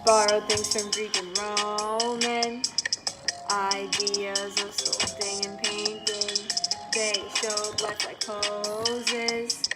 borrowed things from Greek and Roman, ideas of sculpting and painting. They showed life like poses,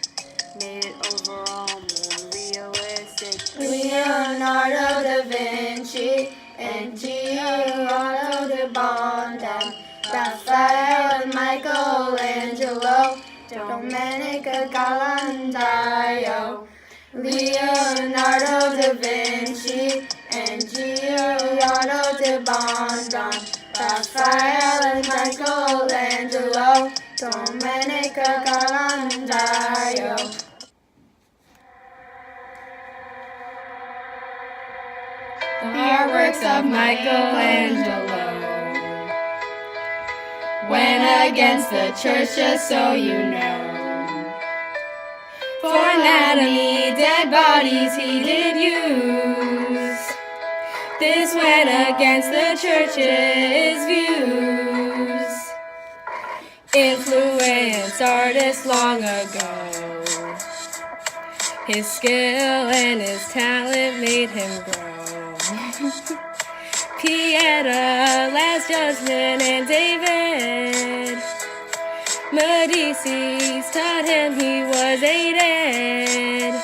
made it overall more realistic. Leonardo da Vinci and Giordano da Bondam, Raphael and Michelangelo, Domenico Ghirlandaio. Leonardo da Vinci and Giordano da Bondam, Raphael and Michelangelo, Domenico Ghirlandaio. The artworks of Michelangelo went against the church, just so you know. For anatomy, dead bodies he did use. This went against the church's views. Influenced artists long ago. His skill and his talent made him grow. Pieta, Last Judgment, and David Medici taught him he was aided.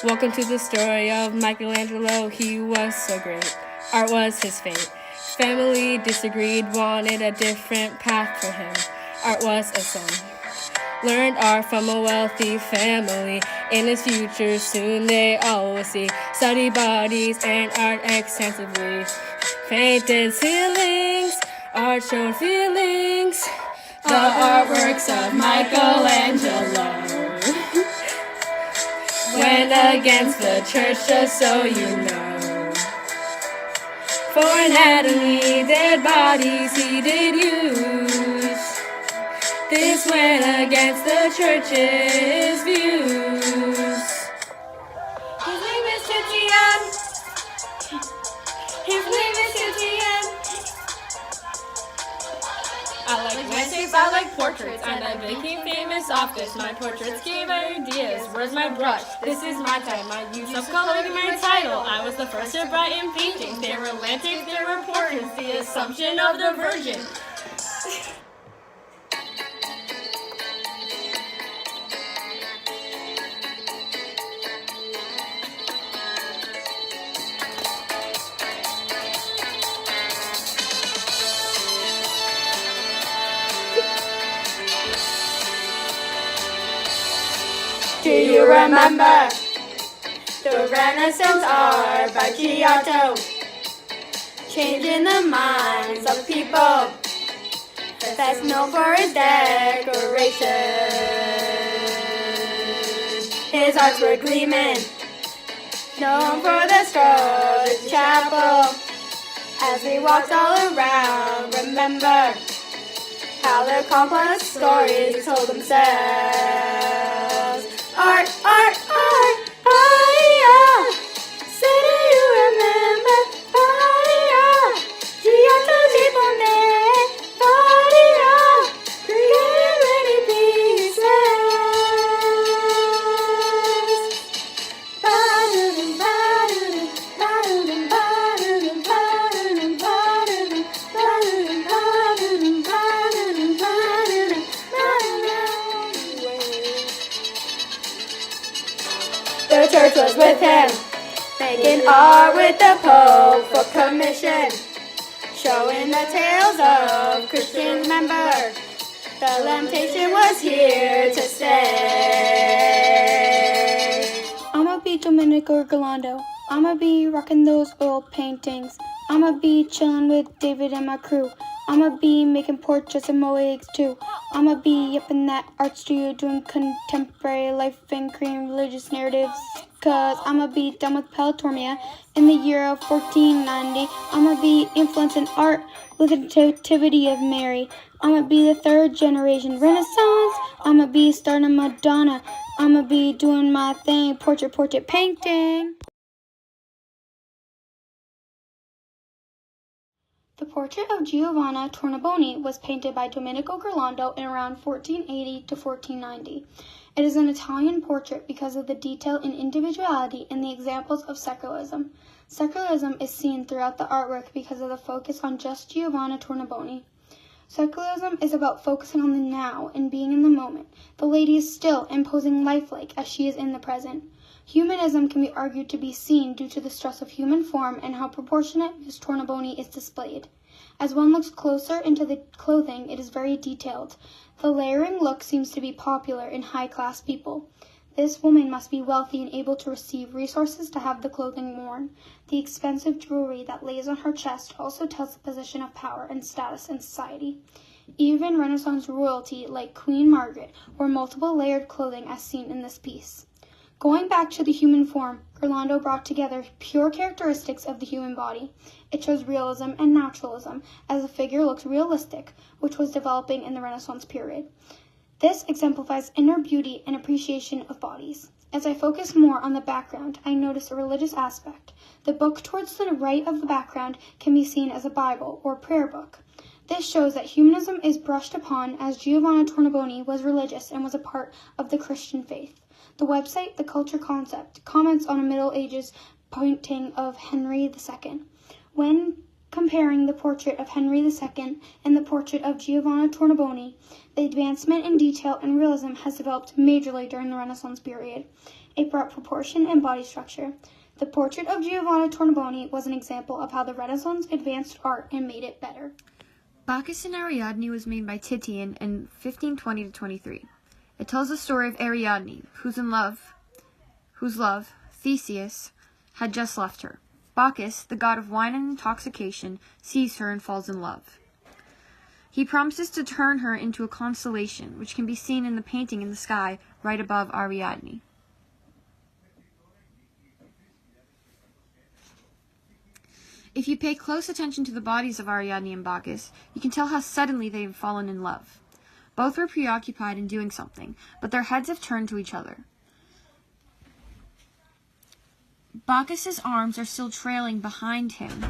Welcome to the story of Michelangelo. He was so great. Art was his fate. Family disagreed, wanted a different path for him. Art was a son. Learned art from a wealthy family. In his future, soon they all will see. Study bodies and art extensively. Painted ceilings, art showed feelings. The artworks of Michelangelo went against the church, just so you know. For anatomy, dead bodies he did use. This went against the church's views. His name is Titian. His name is Titian. I like landscapes, I like portraits, and I became famous off this. My portraits gave ideas. Where's my brush? This is my time. My use of color in my title. I was the first to write in paintings. They were landscapes, they were portraits. The Assumption of the Virgin. Do you remember the Renaissance art by Giotto? Changing the minds of people. Best known for his decoration. His arts were gleaming, known for the Scarlet Chapel. As we walked all around, remember how their complex stories told themselves. Art, art, art, yeah. Say, do you remember? Yeah. Giotto di Bone, yeah. Creating many pieces. Ba-dum, ba-dum, ba-dum, ba-dum, ba-dum, ba-dum, ba-dum, ba-dum, ba-dum, ba-dum, The church was with him, making art with the Pope for commission, showing the tales of Christians. Remember, the temptation was here to stay. I'ma be Domenico Ghirlandaio. I'ma be rocking those oil paintings. I'ma be chilling with David and my crew. I'ma be making portraits and mosaics too. I'ma be up in that art studio doing contemporary life and creating religious narratives. Cause I'ma be done with Palatormia in the year of 1490. I'ma be influencing art with the nativity of Mary. I'ma be the third generation Renaissance. I'ma be starting Madonna. I'ma be doing my thing, portrait painting. The portrait of Giovanna Tornabuoni was painted by Domenico Ghirlandaio in around 1480 to 1490. It is an Italian portrait because of the detail and individuality in the examples of secularism. Secularism is seen throughout the artwork because of the focus on just Giovanna Tornabuoni. Secularism is about focusing on the now and being in the moment. The lady is still and posing lifelike as she is in the present. Humanism can be argued to be seen due to the stress of human form and how proportionate Miss Tornabuoni is displayed. As one looks closer into the clothing, it is very detailed. The layering look seems to be popular in high-class people. This woman must be wealthy and able to receive resources to have the clothing worn. The expensive jewelry that lays on her chest also tells the position of power and status in society. Even Renaissance royalty, like Queen Margaret, wore multiple layered clothing as seen in this piece. Going back to the human form, Ghirlandaio brought together pure characteristics of the human body. It shows realism and naturalism, as the figure looks realistic, which was developing in the Renaissance period. This exemplifies inner beauty and appreciation of bodies. As I focus more on the background, I notice a religious aspect. The book towards the right of the background can be seen as a Bible or prayer book. This shows that humanism is brushed upon as Giovanna Tornabuoni was religious and was a part of the Christian faith. The website, The Culture Concept, comments on a Middle Ages painting of Henry II. When comparing the portrait of Henry II and the portrait of Giovanna Tornabuoni, the advancement in detail and realism has developed majorly during the Renaissance period. It brought proportion and body structure. The portrait of Giovanna Tornabuoni was an example of how the Renaissance advanced art and made it better. Bacchus and Ariadne was made by Titian in 1520-23. It tells the story of Ariadne, whose love, Theseus, had just left her. Bacchus, the god of wine and intoxication, sees her and falls in love. He promises to turn her into a constellation, which can be seen in the painting in the sky right above Ariadne. If you pay close attention to the bodies of Ariadne and Bacchus, you can tell how suddenly they have fallen in love. Both were preoccupied in doing something, but their heads have turned to each other. Bacchus's arms are still trailing behind him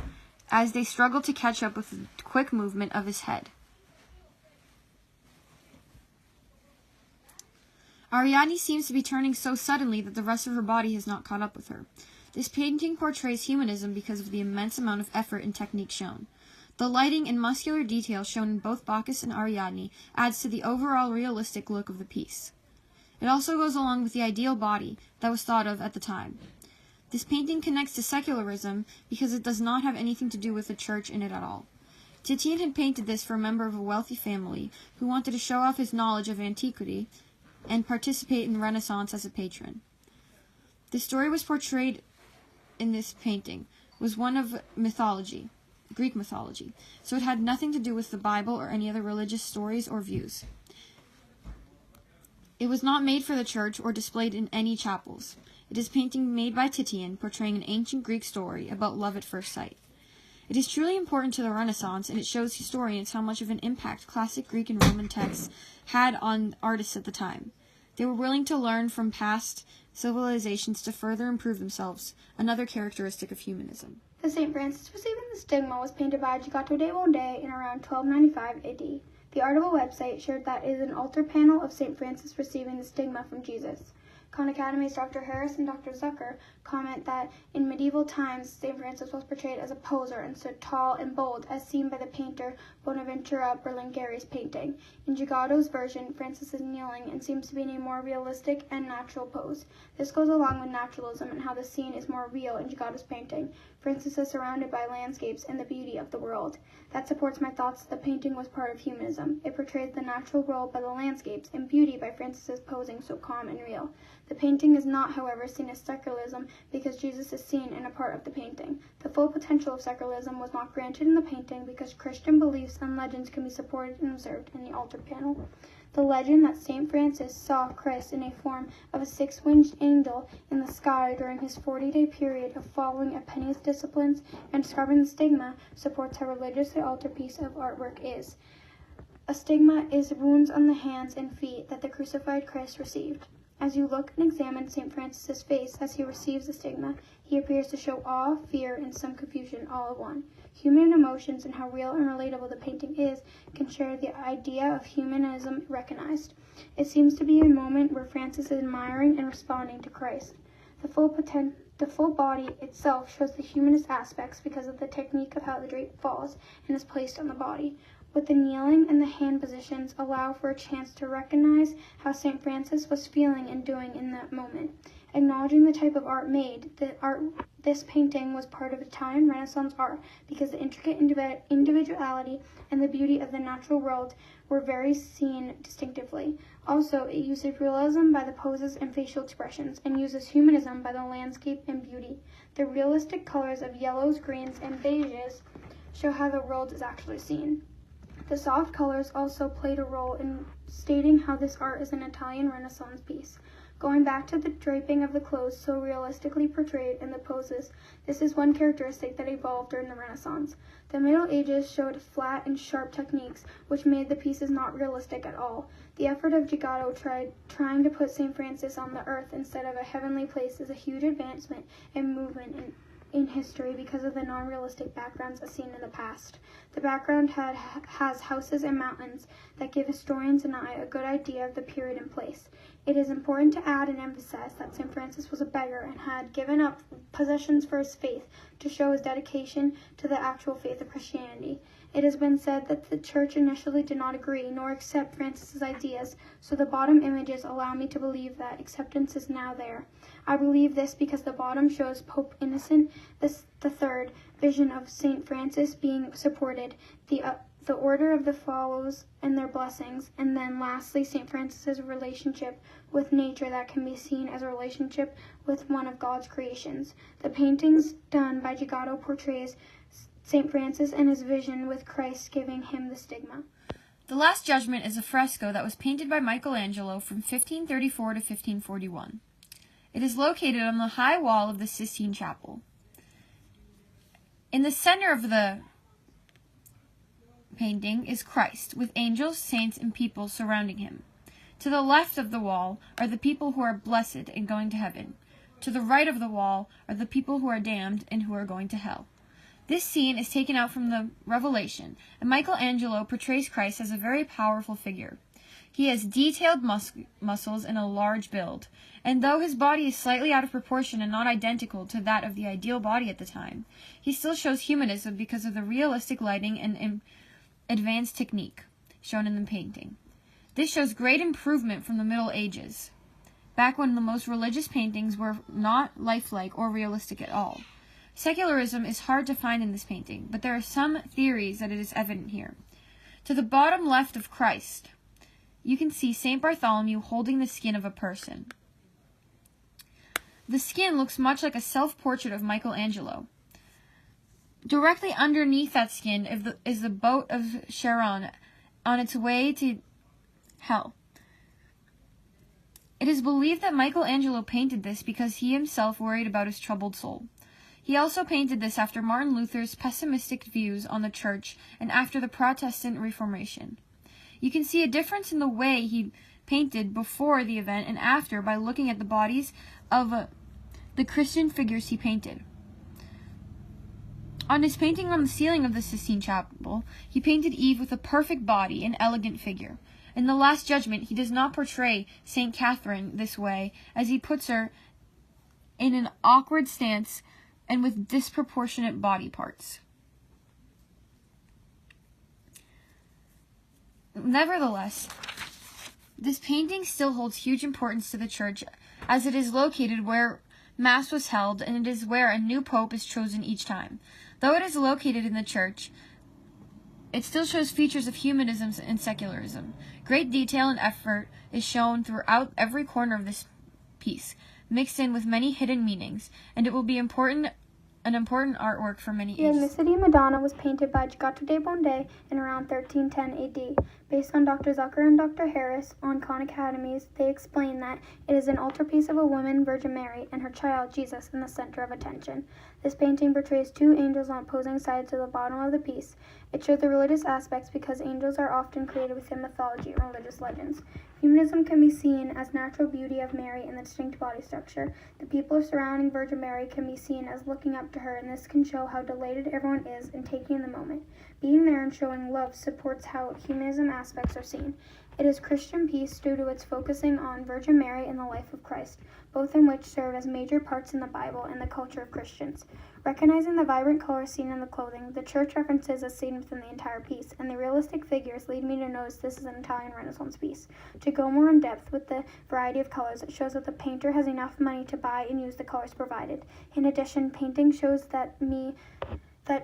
as they struggle to catch up with the quick movement of his head. Ariadne seems to be turning so suddenly that the rest of her body has not caught up with her. This painting portrays humanism because of the immense amount of effort and technique shown. The lighting and muscular detail shown in both Bacchus and Ariadne adds to the overall realistic look of the piece. It also goes along with the ideal body that was thought of at the time. This painting connects to secularism because it does not have anything to do with the church in it at all. Titian had painted this for a member of a wealthy family who wanted to show off his knowledge of antiquity and participate in the Renaissance as a patron. The story was portrayed in this painting was one of mythology, Greek mythology, so it had nothing to do with the Bible or any other religious stories or views. It was not made for the church or displayed in any chapels. It is a painting made by Titian portraying an ancient Greek story about love at first sight. It is truly important to the Renaissance, and it shows historians how much of an impact classic Greek and Roman texts had on artists at the time. They were willing to learn from past civilizations to further improve themselves, another characteristic of humanism. The St. Francis receiving the stigma was painted by Giotto da Bonde in around 1295 AD. The Article website shared that it is an altar panel of St. Francis receiving the stigma from Jesus. Khan Academy's Dr. Harris and Dr. Zucker comment that in medieval times, St. Francis was portrayed as a poser and stood tall and bold, as seen by the painter Bonaventura Berlinghieri's painting. In Giotto's version, Francis is kneeling and seems to be in a more realistic and natural pose. This goes along with naturalism and how the scene is more real in Giotto's painting. Francis is surrounded by landscapes and the beauty of the world. That supports my thoughts that the painting was part of humanism. It portrays the natural world by the landscapes and beauty by Francis's posing so calm and real. The painting is not, however, seen as secularism because Jesus is seen in a part of the painting. The full potential of secularism was not granted in the painting because Christian beliefs and legends can be supported and observed in the altar panel. The legend that St. Francis saw Christ in a form of a six-winged angel in the sky during his 40-day period of following Appian's disciplines and describing the stigma supports how religious the altarpiece of artwork is. A stigma is wounds on the hands and feet that the crucified Christ received. As you look and examine St. Francis's face as he receives the stigma, he appears to show awe, fear, and some confusion all at one. Human emotions and how real and relatable the painting is can share the idea of humanism recognized. It seems to be a moment where Francis is admiring and responding to Christ. The full body itself shows the humanist aspects because of the technique of how the drape falls and is placed on the body. But the kneeling and the hand positions allow for a chance to recognize how St. Francis was feeling and doing in that moment. Acknowledging the type of art made, this painting was part of Italian Renaissance art because the intricate individuality and the beauty of the natural world were very seen distinctively. Also, it uses realism by the poses and facial expressions, and uses humanism by the landscape and beauty. The realistic colors of yellows, greens, and beiges show how the world is actually seen. The soft colors also played a role in stating how this art is an Italian Renaissance piece. Going back to the draping of the clothes so realistically portrayed in the poses, this is one characteristic that evolved during the Renaissance. The Middle Ages showed flat and sharp techniques, which made the pieces not realistic at all. The effort of Giotto trying to put St. Francis on the earth instead of a heavenly place is a huge advancement and movement in history because of the non-realistic backgrounds as seen in the past. The background has houses and mountains that give historians and I a good idea of the period and place. It is important to add and emphasize that St. Francis was a beggar and had given up possessions for his faith to show his dedication to the actual faith of Christianity. It has been said that the church initially did not agree nor accept Francis's ideas, so the bottom images allow me to believe that acceptance is now there. I believe this because the bottom shows Pope Innocent III vision of St. Francis being supported, the order of the follows and their blessings, and then lastly St. Francis's relationship with nature that can be seen as a relationship with one of God's creations. The paintings done by Giotto portrays St. Francis and his vision with Christ giving him the stigma. The Last Judgment is a fresco that was painted by Michelangelo from 1534 to 1541. It is located on the high wall of the Sistine Chapel. In the center of the painting is Christ, with angels, saints, and people surrounding him. To the left of the wall are the people who are blessed and going to heaven. To the right of the wall are the people who are damned and who are going to hell. This scene is taken out from the Revelation, and Michelangelo portrays Christ as a very powerful figure. He has detailed muscles and a large build, and though his body is slightly out of proportion and not identical to that of the ideal body at the time, he still shows humanism because of the realistic lighting and advanced technique shown in the painting. This shows great improvement from the Middle Ages, back when the most religious paintings were not lifelike or realistic at all. Secularism is hard to find in this painting, but there are some theories that it is evident here. To the bottom left of Christ, you can see St. Bartholomew holding the skin of a person. The skin looks much like a self-portrait of Michelangelo. Directly underneath that skin is the boat of Charon on its way to hell. It is believed that Michelangelo painted this because he himself worried about his troubled soul. He also painted this after Martin Luther's pessimistic views on the church and after the Protestant Reformation. You can see a difference in the way he painted before the event and after by looking at the bodies of the Christian figures he painted. On his painting on the ceiling of the Sistine Chapel, he painted Eve with a perfect body and elegant figure. In The Last Judgment, he does not portray St. Catherine this way, as he puts her in an awkward stance and with disproportionate body parts. Nevertheless, this painting still holds huge importance to the church, as it is located where Mass was held, and it is where a new pope is chosen each time. Though it is located in the church, it still shows features of humanism and secularism. Great detail and effort is shown throughout every corner of this piece, mixed in with many hidden meanings, and it will be an important artwork for many The ages. Mystic Madonna was painted by Giotto de Bonde in around 1310 AD. Based on Dr. Zucker and Dr. Harris on Khan Academies, they explain that it is an altarpiece of a woman, Virgin Mary, and her child, Jesus, in the center of attention. This painting portrays two angels on opposing sides to the bottom of the piece. It showed the religious aspects because angels are often created within mythology and religious legends. If Humanism can be seen as natural beauty of Mary in the distinct body structure. The people surrounding Virgin Mary can be seen as looking up to her, and this can show how delighted everyone is in taking the moment. Being there and showing love supports how humanism aspects are seen. It is Christian peace due to its focusing on Virgin Mary and the life of Christ, both in which serve as major parts in the Bible and the culture of Christians. Recognizing the vibrant colors seen in the clothing, the church references as seen within the entire piece, and the realistic figures lead me to notice this is an Italian Renaissance piece. To go more in depth with the variety of colors, it shows that the painter has enough money to buy and use the colors provided. In addition, painting shows that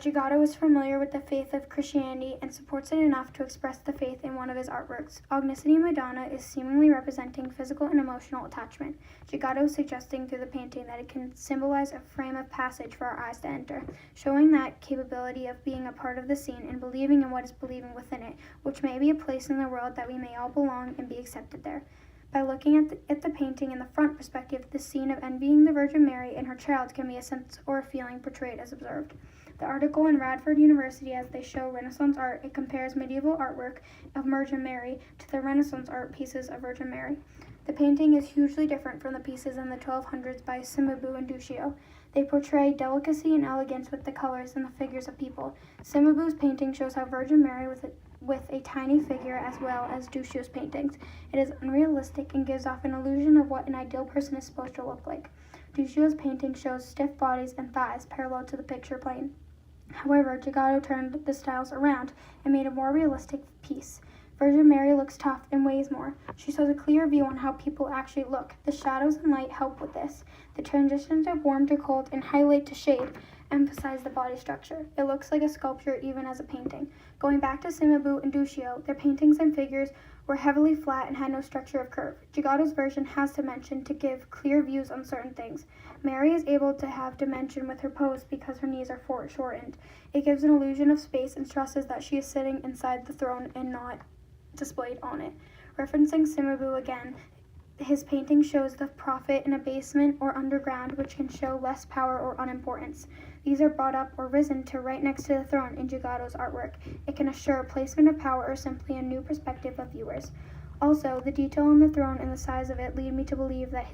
Giotto is familiar with the faith of Christianity and supports it enough to express the faith in one of his artworks. Agnusity Madonna is seemingly representing physical and emotional attachment. Giotto is suggesting through the painting that it can symbolize a frame of passage for our eyes to enter, showing that capability of being a part of the scene and believing in what is believing within it, which may be a place in the world that we may all belong and be accepted there. By looking at the painting in the front perspective, the scene of envying the Virgin Mary and her child can be a sense or a feeling portrayed as observed. The article in Radford University, as they show Renaissance art, it compares medieval artwork of Virgin Mary to the Renaissance art pieces of Virgin Mary. The painting is hugely different from the pieces in the 1200s by Cimabue and Duccio. They portray delicacy and elegance with the colors and the figures of people. Cimabue's painting shows how Virgin Mary with a tiny figure, as well as Duccio's paintings. It is unrealistic and gives off an illusion of what an ideal person is supposed to look like. Duccio's painting shows stiff bodies and thighs parallel to the picture plane. However, Giotto turned the styles around and made a more realistic piece. Virgin Mary looks tough and weighs more. She shows a clear view on how people actually look. The shadows and light help with this. The transitions of warm to cold and highlight to shade emphasize the body structure. It looks like a sculpture even as a painting. Going back to Cimabue and Duccio, their paintings and figures were heavily flat and had no structure of curve. Giotto's version has dimension to give clear views on certain things. Mary is able to have dimension with her pose because her knees are shortened. It gives an illusion of space and stresses that she is sitting inside the throne and not displayed on it. Referencing Cimabue again, his painting shows the prophet in a basement or underground, which can show less power or unimportance. These are brought up or risen to right next to the throne in Giotto's artwork. It can assure placement of power or simply a new perspective of viewers. Also, the detail on the throne and the size of it lead me to believe that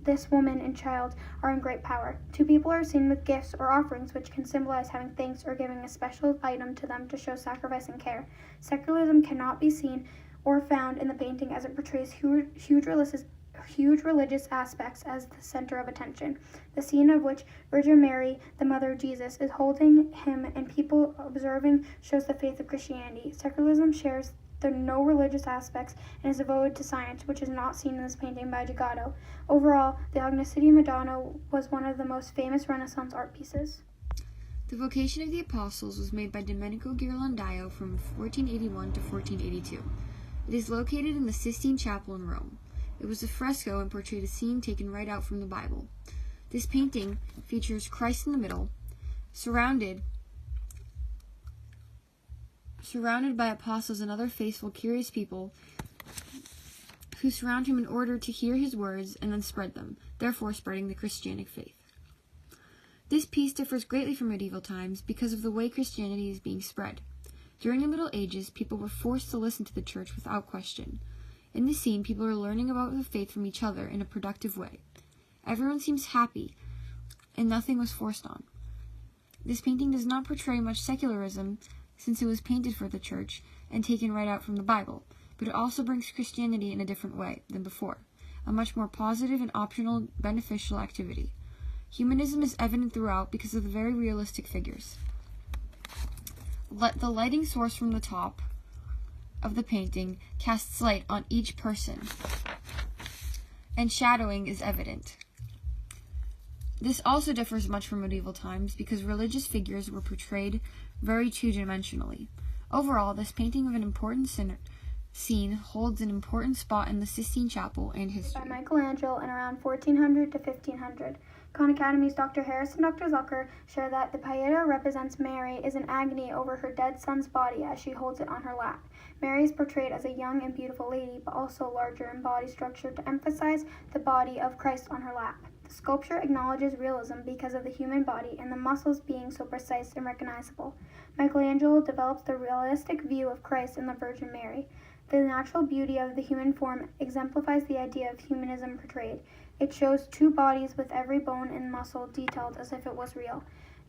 this woman and child are in great power. Two people are seen with gifts or offerings, which can symbolize having thanks or giving a special item to them to show sacrifice and care. Secularism cannot be seen or found in the painting as it portrays huge religious aspects as the center of attention. The scene of which Virgin Mary, the mother of Jesus, is holding him and people observing shows the faith of Christianity. Secularism shares the no religious aspects and is devoted to science, which is not seen in this painting by Giotto. Overall, the Agnusity Madonna was one of the most famous Renaissance art pieces. The Vocation of the Apostles was made by Domenico Ghirlandaio from 1481 to 1482. It is located in the Sistine Chapel in Rome. It was a fresco and portrayed a scene taken right out from the Bible. This painting features Christ in the middle, surrounded by apostles and other faithful, curious people who surround him in order to hear his words and then spread them, therefore spreading the Christianic faith. This piece differs greatly from medieval times because of the way Christianity is being spread. During the Middle Ages, people were forced to listen to the church without question. In this scene, people are learning about the faith from each other in a productive way. Everyone seems happy, and nothing was forced on. This painting does not portray much secularism, since it was painted for the church and taken right out from the Bible, but it also brings Christianity in a different way than before, a much more positive and optional, beneficial activity. Humanism is evident throughout because of the very realistic figures. The lighting source from the top of the painting casts light on each person, and shadowing is evident. This also differs much from medieval times because religious figures were portrayed very two-dimensionally. Overall, this painting of an important scene holds an important spot in the Sistine Chapel and history. By Michelangelo in around 1400 to 1500. Khan Academy's Dr. Harris and Dr. Zucker share that the Pieta represents Mary is in agony over her dead son's body as she holds it on her lap. Mary is portrayed as a young and beautiful lady, but also larger in body structure to emphasize the body of Christ on her lap. The sculpture acknowledges realism because of the human body and the muscles being so precise and recognizable. Michelangelo develops the realistic view of Christ and the Virgin Mary. The natural beauty of the human form exemplifies the idea of humanism portrayed. It shows two bodies with every bone and muscle detailed as if it was real.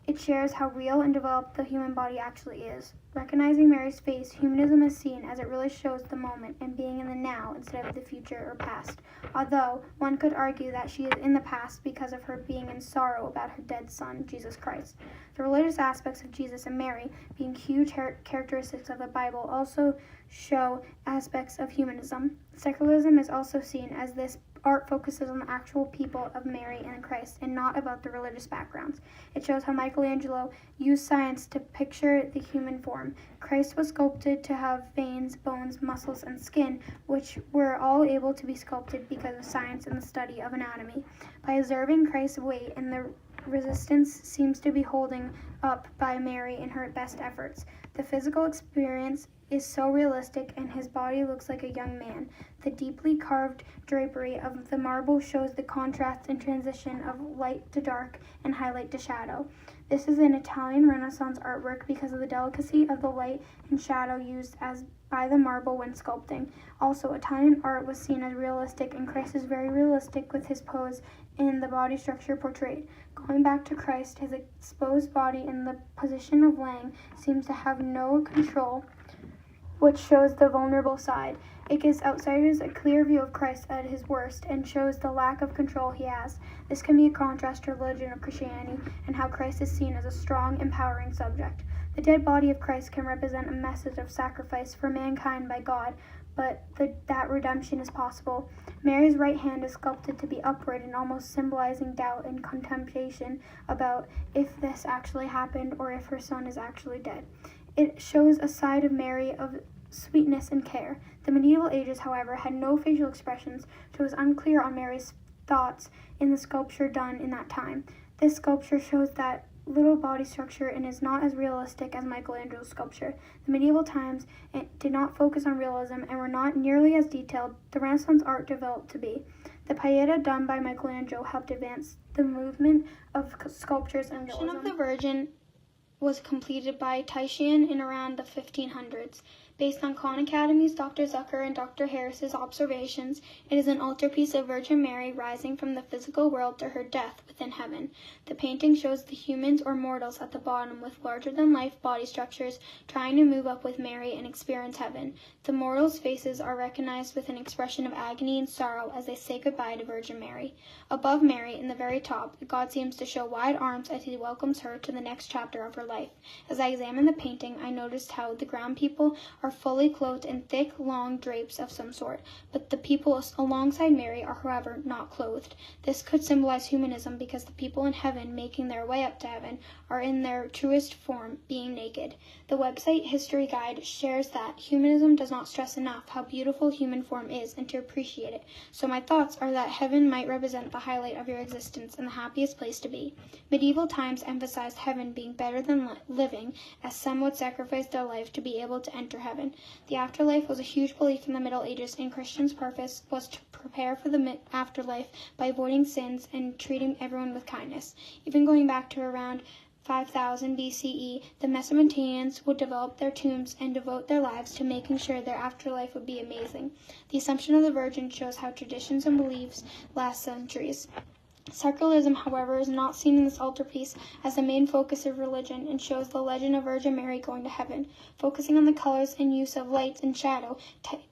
It shares how real and developed the human body actually is. Recognizing Mary's face, humanism is seen as it really shows the moment and being in the now instead of the future or past. Although one could argue that she is in the past because of her being in sorrow about her dead son, Jesus Christ. The religious aspects of Jesus and Mary, being huge characteristics of the Bible, also show aspects of humanism. Secularism is also seen as this art focuses on the actual people of Mary and Christ and not about the religious backgrounds. It shows how Michelangelo used science to picture the human form. Christ was sculpted to have veins, bones, muscles, and skin, which were all able to be sculpted because of science and the study of anatomy. By observing Christ's weight and the resistance seems to be holding up by Mary in her best efforts. The physical experience is so realistic and his body looks like a young man. The deeply carved drapery of the marble shows the contrast and transition of light to dark and highlight to shadow. This is an Italian Renaissance artwork because of the delicacy of the light and shadow used as by the marble when sculpting. Also, Italian art was seen as realistic, and Christ is very realistic with his pose and the body structure portrayed. Going back to Christ, his exposed body in the position of laying seems to have no control, which shows the vulnerable side. It gives outsiders a clear view of Christ at his worst and shows the lack of control he has. This can be a contrast to religion of Christianity and how Christ is seen as a strong, empowering subject. The dead body of Christ can represent a message of sacrifice for mankind by God, but that redemption is possible. Mary's right hand is sculpted to be upward and almost symbolizing doubt and contemplation about if this actually happened or if her son is actually dead. It shows a side of Mary of sweetness and care. The medieval ages, however, had no facial expressions, so it was unclear on Mary's thoughts in the sculpture done in that time. This sculpture shows that little body structure and is not as realistic as Michelangelo's sculpture. The medieval times did not focus on realism and were not nearly as detailed the Renaissance art developed to be. The Pieta done by Michelangelo helped advance the movement of sculptures and realism. The Virgin was completed by Titian in around the 1500s. Based on Khan Academy's Dr. Zucker and Dr. Harris's observations, it is an altarpiece of Virgin Mary rising from the physical world to her death within heaven. The painting shows the humans or mortals at the bottom with larger-than-life body structures trying to move up with Mary and experience heaven. The mortals' faces are recognized with an expression of agony and sorrow as they say goodbye to Virgin Mary. Above Mary, in the very top, God seems to show wide arms as he welcomes her to the next chapter of her life. As I examined the painting, I noticed how the ground people are fully clothed in thick, long drapes of some sort, but the people alongside Mary are, however, not clothed. This could symbolize humanism because the people in heaven making their way up to heaven are in their truest form, being naked. The website History Guide shares that humanism does not stress enough how beautiful human form is and to appreciate it, so my thoughts are that heaven might represent the highlight of your existence and the happiest place to be. Medieval times emphasized heaven being better than living, as some would sacrifice their life to be able to enter heaven. The afterlife was a huge belief in the Middle Ages, and Christians' purpose was to prepare for the afterlife by avoiding sins and treating everyone with kindness. Even going back to around 5000 BCE, the Mesopotamians would develop their tombs and devote their lives to making sure their afterlife would be amazing. The Assumption of the Virgin shows how traditions and beliefs last centuries. Secularism, however, is not seen in this altarpiece as the main focus of religion and shows the legend of Virgin Mary going to heaven. Focusing on the colors and use of light and shadow,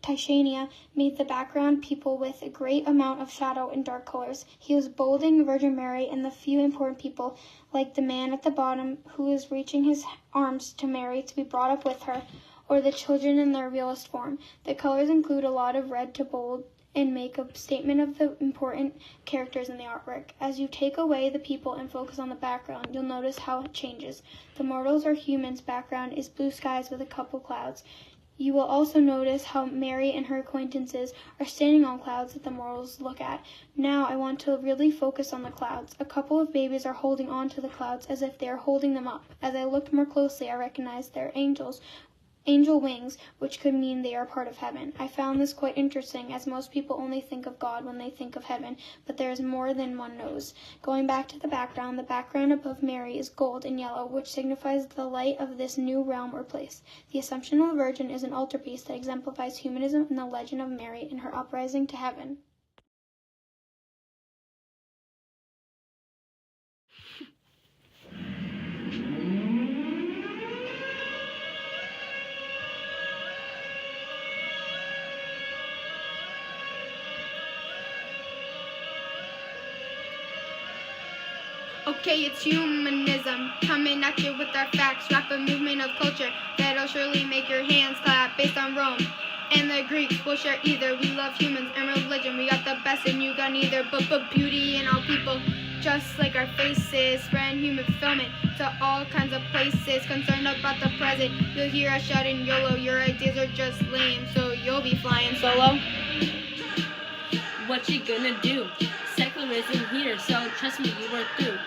Titian made the background people with a great amount of shadow and dark colors. He was bolding Virgin Mary and the few important people, like the man at the bottom who is reaching his arms to Mary to be brought up with her, or the children in their realist form. The colors include a lot of red to bold and make a statement of the important characters in the artwork. As you take away the people and focus on the background, you'll notice how it changes. The mortals or humans' background is blue skies with a couple clouds. You will also notice how Mary and her acquaintances are standing on clouds that the mortals look at. Now I want to really focus on the clouds. A couple of babies are holding on to the clouds as if they are holding them up. As I looked more closely, I recognized they're angels angel wings, which could mean they are part of heaven. I found this quite interesting, as most people only think of God when they think of heaven, but there is more than one knows. Going back to the background above Mary is gold and yellow, which signifies the light of this new realm or place. The Assumption of the Virgin is an altarpiece that exemplifies humanism and the legend of Mary and her uprising to heaven. Okay, it's humanism, coming at you with our facts, rapid movement of culture that'll surely make your hands clap, based on Rome and the Greeks. We'll share either. We love humans and religion, we got the best and you got neither, but beauty in all people, just like our faces, spreading human fulfillment to all kinds of places, concerned about the present. You'll hear us shouting YOLO, your ideas are just lame, so you'll be flying solo. What you gonna do? Secularism here, so trust me, you are through.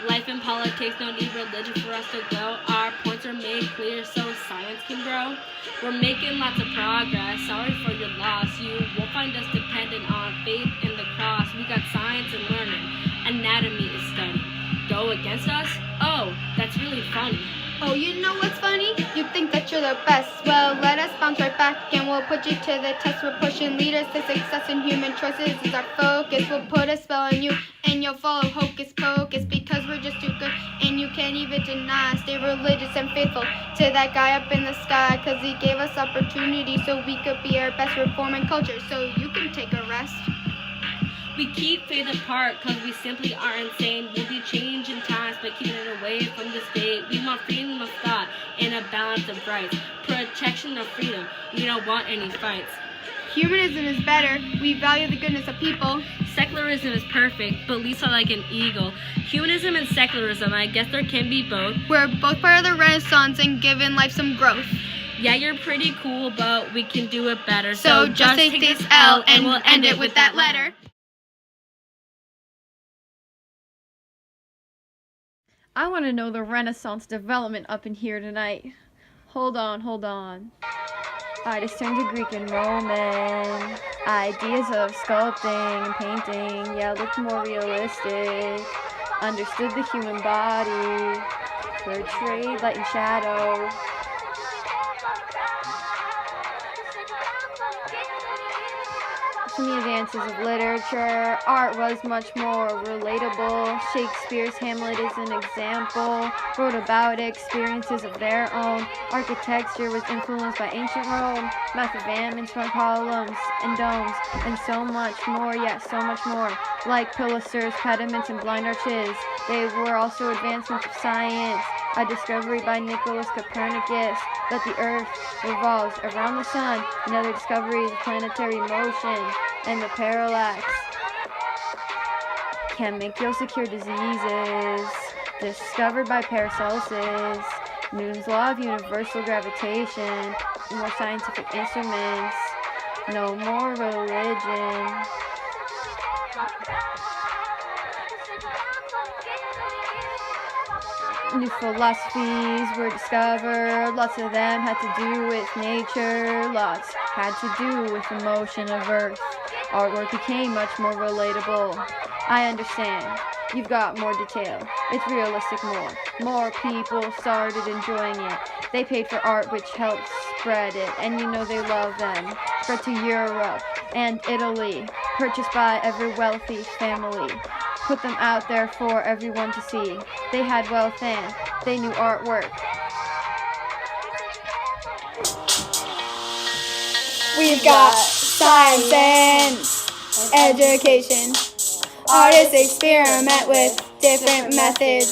Life and politics, no need religion for us to go. Our points are made clear so science can grow. We're making lots of progress, sorry for your loss. You won't find us dependent on faith and the cross. We got science and learning, anatomy is study. Go against us? Oh, that's really funny. Oh, you know what's funny? You think that you're the best. Well, let us bounce right back and we'll put you to the test. We're pushing leaders to success and human choices is our focus. We'll put a spell on you and you'll follow hocus pocus because we're just too good and you can't even deny. Stay religious and faithful to that guy up in the sky, cause he gave us opportunity so we could be our best, reforming culture so you can take a rest. We keep faith apart cause we simply are insane. We'll be changing times by keeping it away from the state. We want freedom of thought and a balance of rights, protection of freedom. We don't want any fights. Humanism is better. We value the goodness of people. Secularism is perfect, but Lisa like an eagle. Humanism and secularism, I guess there can be both. We're both part of the Renaissance and giving life some growth. Yeah, you're pretty cool, but we can do it better. So just take this L and we'll end it with that letter. I want to know the Renaissance development up in here tonight. Hold on. I just turned to Greek and Roman. Ideas of sculpting and painting, yeah, looked more realistic. Understood the human body, portrayed light and shadow. To the advances of literature, art was much more relatable. Shakespeare's Hamlet is an example, wrote about experiences of their own. Architecture was influenced by ancient Rome, massive advancements from columns and domes, and so much more, so much more. Like pilasters, pediments, and blind arches, they were also advancements of science. A discovery by Nicholas Copernicus that the Earth revolves around the Sun. Another discovery is planetary motion and the parallax can make Joseph cure diseases. Discovered by Paracelsus. Newton's law of universal gravitation. More scientific instruments. No more religion. New philosophies were discovered, lots of them had to do with nature, lots had to do with the motion of Earth. Artwork became much more relatable. I understand, you've got more detail, it's realistic more people started enjoying it. They paid for art which helped spread it, and you know they love them. Spread to Europe and Italy, purchased by every wealthy family. Put them out there for everyone to see. They had wealth and they knew artwork. We've got science and education. Artists experiment with different methods.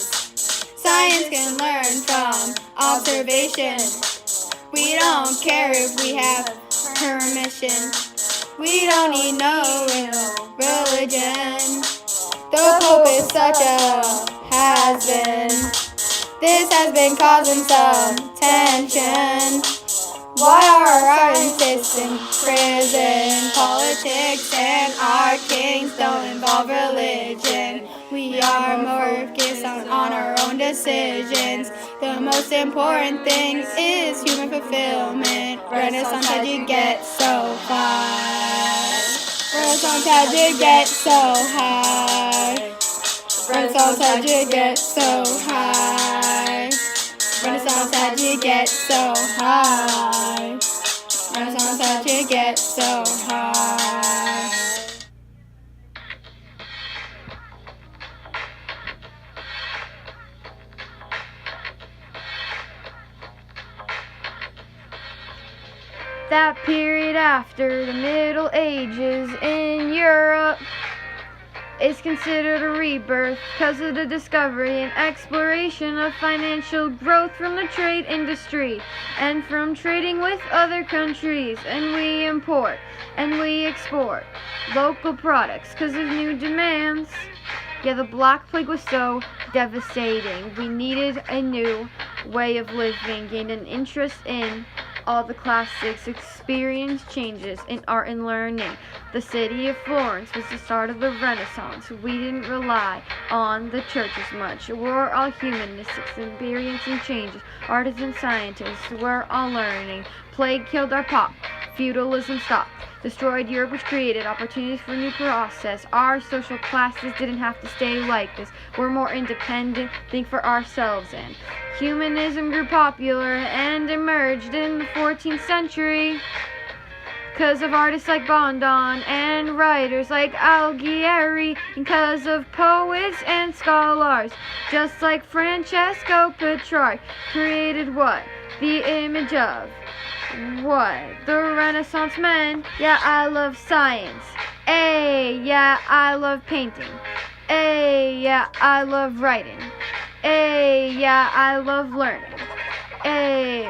Science can learn from observation. We don't care if we have permission. We don't need no real religion. The Pope is such a has-been. This has been causing some tension. Why are our scientists in prison? Politics and our kings don't involve religion. We are more focused on our own decisions. The most important thing is human fulfillment. Renaissance had you get so high. Renaissance had you get so high. Renaissance had you get so high. Renaissance had you get so high. Renaissance had you get so high. That period after the Middle Ages in Europe is considered a rebirth because of the discovery and exploration of financial growth from the trade industry and from trading with other countries. And we import and we export local products because of new demands. Yeah, the Black Plague was so devastating. We needed a new way of living, gained an interest in all the classics, experienced changes in art and learning. The city of Florence was the start of the Renaissance. We didn't rely on the church as much. We're all humanists, experiencing changes. Artists, scientists, we're all learning. Plague killed our pop. Feudalism stopped. Destroyed Europe, which created opportunities for new process. Our social classes didn't have to stay like this. We're more independent, think for ourselves, and humanism grew popular and emerged in the 14th century because of artists like Bondon and writers like Alighieri, and because of poets and scholars just like Francesco Petrarch created what? The image of what? The Renaissance men. Yeah, I love science. Hey, yeah, I love painting. Hey, yeah, I love writing. Hey, yeah, I love learning. Hey,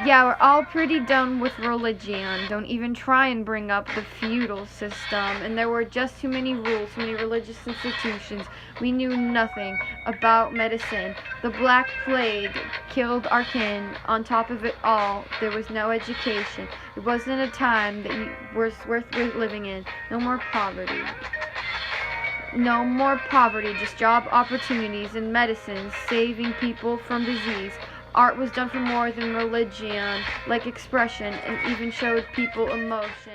yeah, we're all pretty done with religion. Don't even try and bring up the feudal system. And there were just too many rules, too many religious institutions. We knew nothing about medicine. The Black Plague killed our kin. On top of it all, there was no education. It wasn't a time that was worth living in. No more poverty. No more poverty, just job opportunities and medicines, saving people from disease. Art was done for more than religion, like expression, and even showed people emotion.